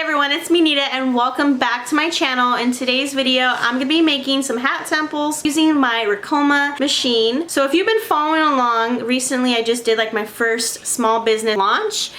everyone, it's me Neita and welcome back to my channel. In today's video, I'm going to be making some hat samples using my Ricoma machine. So if you've been following along, recently I just did like my first small business launch.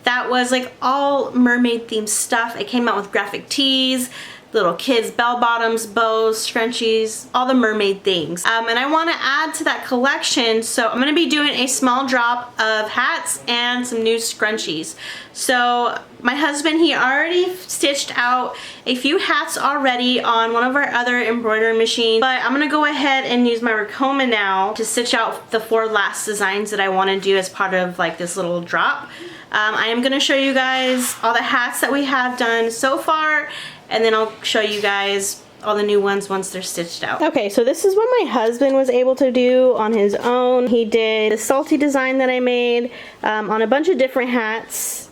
That was like all mermaid themed stuff. It came out with graphic tees, little kids bell bottoms, bows, scrunchies, all the mermaid things. And I want to add to that collection, so I'm going to be doing a small drop of hats and some new scrunchies. So my husband, he already stitched out a few hats already on one of our other embroidery machines, but I'm going to go ahead and use my Ricoma now to stitch out the 4 last designs that I want to do as part of like this little drop. I am going to show you guys all the hats that we have done so far, and then I'll show you guys all the new ones once they're stitched out. Okay, so this is what my husband was able to do on his own. He did the salty design that I made on a bunch of different hats.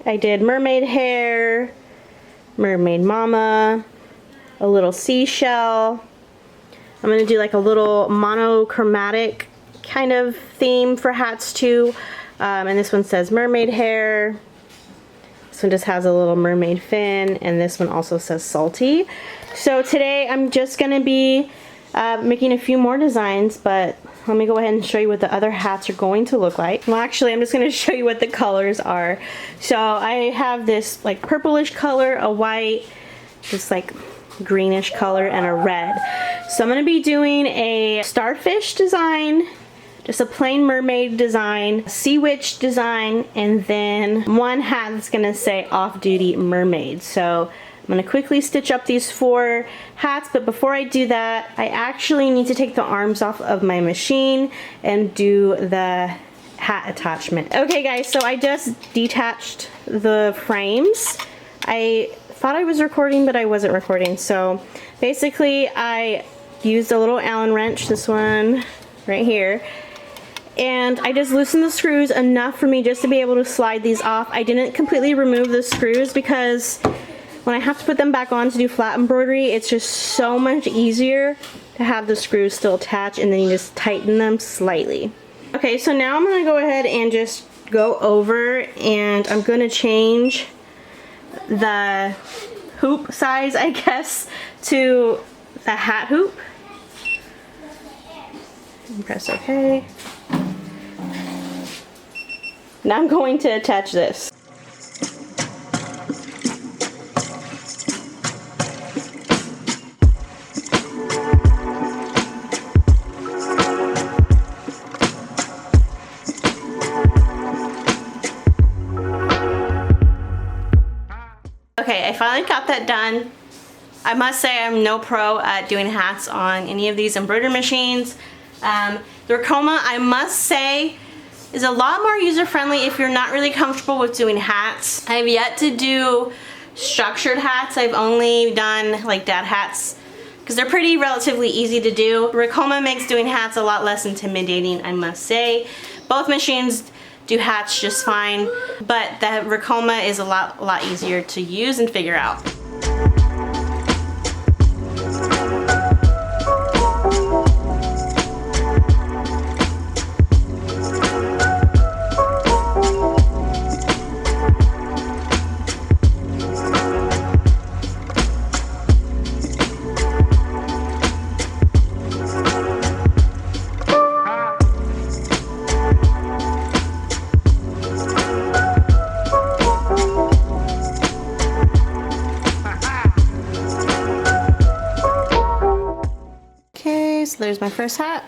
I did mermaid hair, mermaid mama, a little seashell. I'm going to do like a little monochromatic kind of theme for hats too. And this one says mermaid hair. This one just has a little mermaid fin, and this one also says salty. So today I'm just going to be making a few more designs, but let me go ahead and show you what the other hats are going to look like. Well, actually I'm just going to show you what the colors are. So I have this like purplish color, a white, this like greenish color, and a red. So I'm going to be doing a starfish design, just a plain mermaid design, sea witch design, and then one hat that's gonna say off-duty mermaid. So I'm gonna quickly stitch up these 4 hats, but before I do that, I actually need to take the arms off of my machine and do the hat attachment. Okay guys, so I just detached the frames. I thought I was recording, but I wasn't recording. So basically I used a little Allen wrench, this one right here, and I just loosened the screws enough for me just to be able to slide these off. I didn't completely remove the screws because when I have to put them back on to do flat embroidery, it's just so much easier to have the screws still attached, and then you just tighten them slightly. Okay, so now I'm going to go ahead and just go over, and I'm going to change the hoop size, I guess, to the hat hoop. And press OK. Now I'm going to attach this. Okay, I finally got that done. I must say I'm no pro at doing hats on any of these embroidery machines. The Ricoma, I must say, is a lot more user-friendly if you're not really comfortable with doing hats. I have yet to do structured hats. I've only done like dad hats because they're pretty relatively easy to do. Ricoma makes doing hats a lot less intimidating, I must say. Both machines do hats just fine, but the Ricoma is a lot easier to use and figure out. So there's my first hat.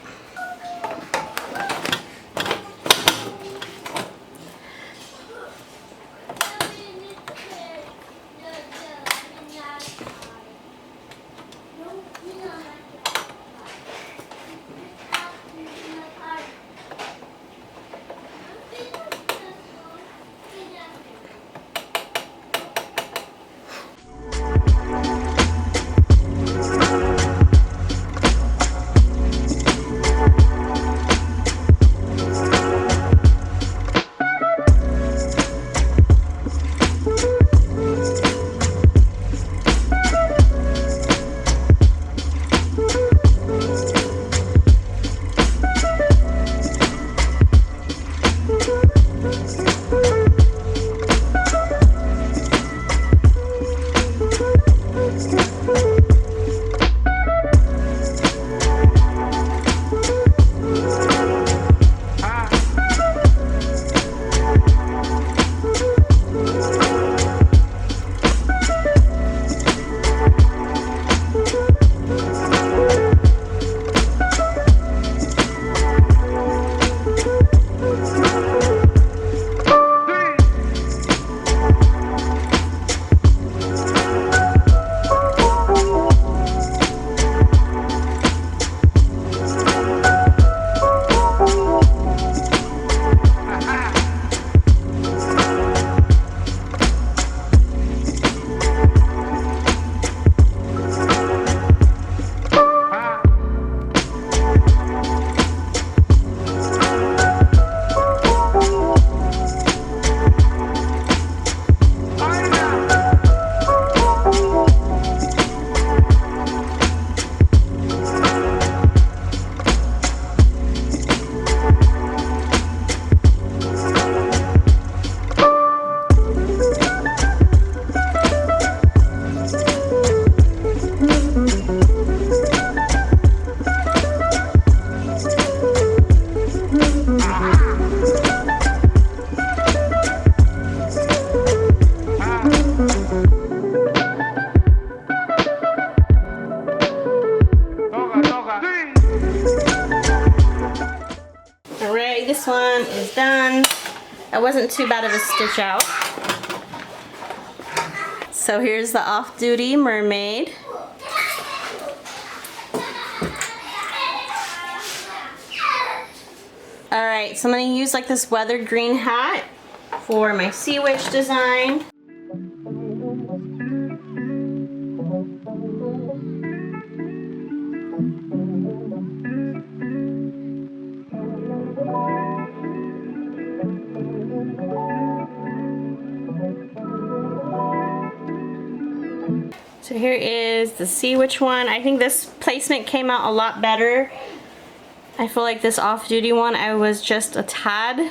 That wasn't too bad of a stitch out. So here's the off-duty mermaid. Alright, so I'm going to use like this weathered green hat for my sea witch design. So here is the sea witch one. I think this placement came out a lot better. I feel like this off-duty one, I was just a tad bit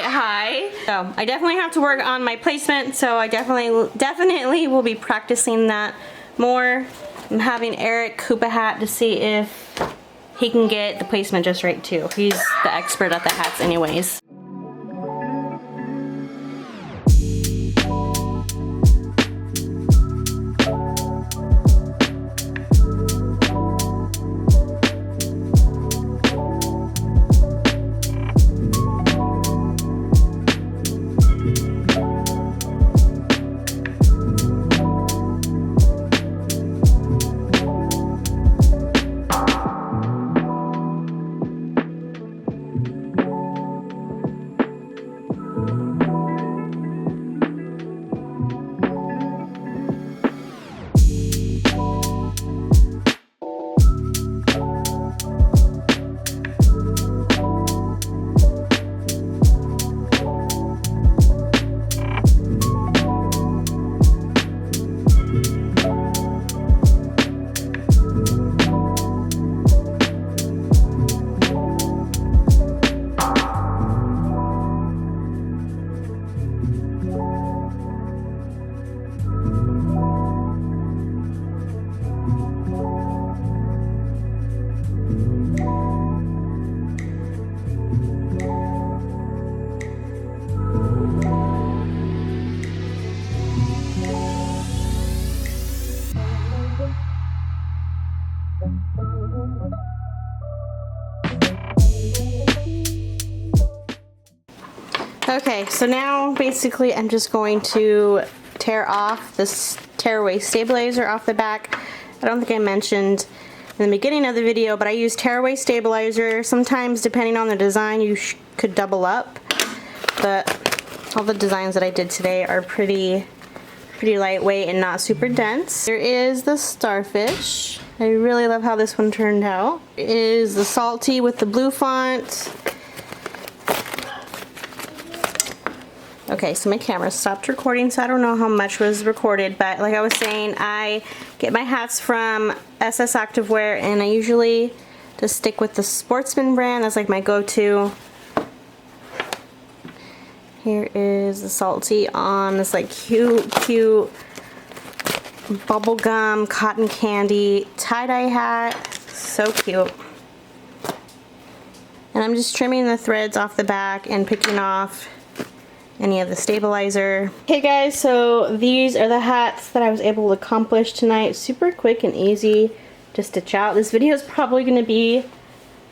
high. So I definitely have to work on my placement, so I definitely will be practicing that more. I'm having Eric hoop a hat to see if he can get the placement just right too. He's the expert at the hats anyways. Okay, so now basically I'm just going to tear off this tearaway stabilizer off the back. I don't think I mentioned in the beginning of the video, but I use tearaway stabilizer. Sometimes, depending on the design, you could double up, but all the designs that I did today are pretty lightweight and not super dense. There is the starfish. I really love how this one turned out. It is the salty with the blue font. Okay, so my camera stopped recording, so I don't know how much was recorded, but like I was saying, I get my hats from SS Activewear, and I usually just stick with the Sportsman brand. That's like my go-to. Here is the salty on this like cute bubblegum cotton candy tie-dye hat. So cute. And I'm just trimming the threads off the back and picking off any of the stabilizer. Okay guys, so these are the hats that I was able to accomplish tonight. Super quick and easy to stitch out. This video is probably going to be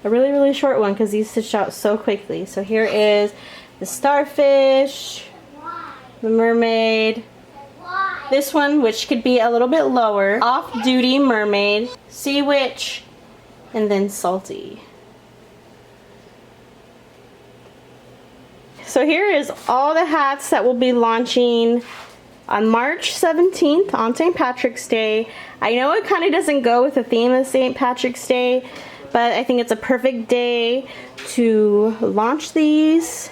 a really short one because these stitched out so quickly. So here is the starfish, the mermaid, this one which could be a little bit lower, off-duty mermaid, sea witch, and then salty. So here is all the hats that will be launching on March 17th on St. Patrick's Day. I know it kind of doesn't go with the theme of St. Patrick's Day, but I think it's a perfect day to launch these.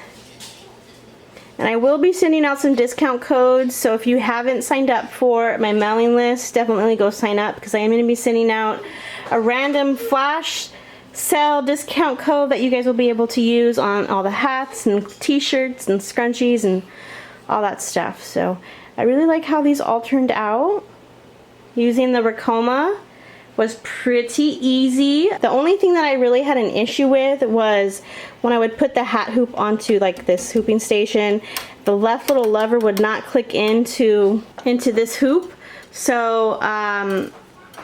And I will be sending out some discount codes, so if you haven't signed up for my mailing list, definitely go sign up because I am going to be sending out a random flash sale discount code that you guys will be able to use on all the hats and t-shirts and scrunchies and all that stuff. So I really like how these all turned out. Using the Ricoma was pretty easy. The only thing that I really had an issue with was when I would put the hat hoop onto like this hooping station, the left little lever would not click into this hoop. So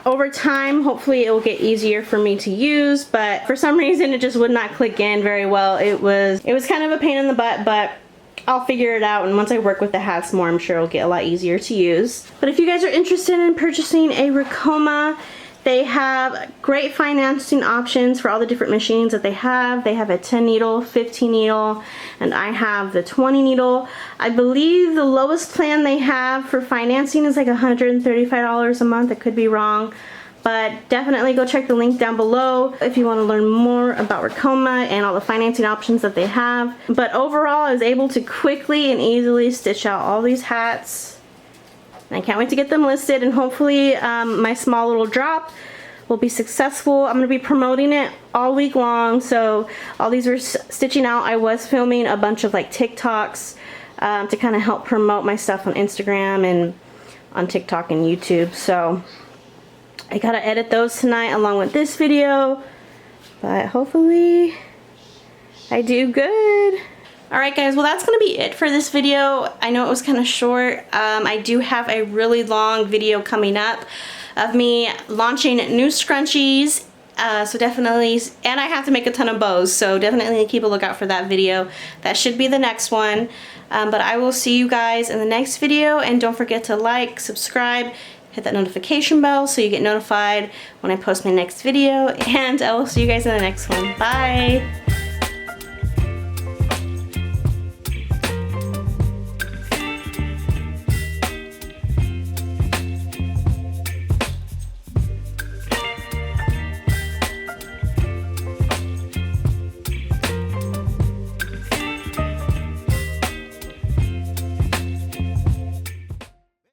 over time, hopefully it will get easier for me to use, but for some reason it just would not click in very well. It was kind of a pain in the butt, but I'll figure it out, and once I work with the hats more, I'm sure it'll get a lot easier to use. But if you guys are interested in purchasing a Ricoma, they have great financing options for all the different machines that they have. They have a 10 needle, 15 needle, and I have the 20 needle. I believe the lowest plan they have for financing is like $135 a month. I could be wrong, but definitely go check the link down below if you want to learn more about Ricoma and all the financing options that they have. But overall, I was able to quickly and easily stitch out all these hats. I can't wait to get them listed, and hopefully my small little drop will be successful. I'm going to be promoting it all week long, so all these are stitching out. I was filming a bunch of like TikToks to kind of help promote my stuff on Instagram and on TikTok and YouTube, so I gotta edit those tonight along with this video, but hopefully I do good. Alright guys, well that's going to be it for this video. I know it was kind of short. I do have a really long video coming up of me launching new scrunchies. So definitely, and I have to make a ton of bows, so definitely keep a lookout for that video. That should be the next one. But I will see you guys in the next video, and don't forget to like, subscribe, hit that notification bell so you get notified when I post my next video, and I will see you guys in the next one. Bye!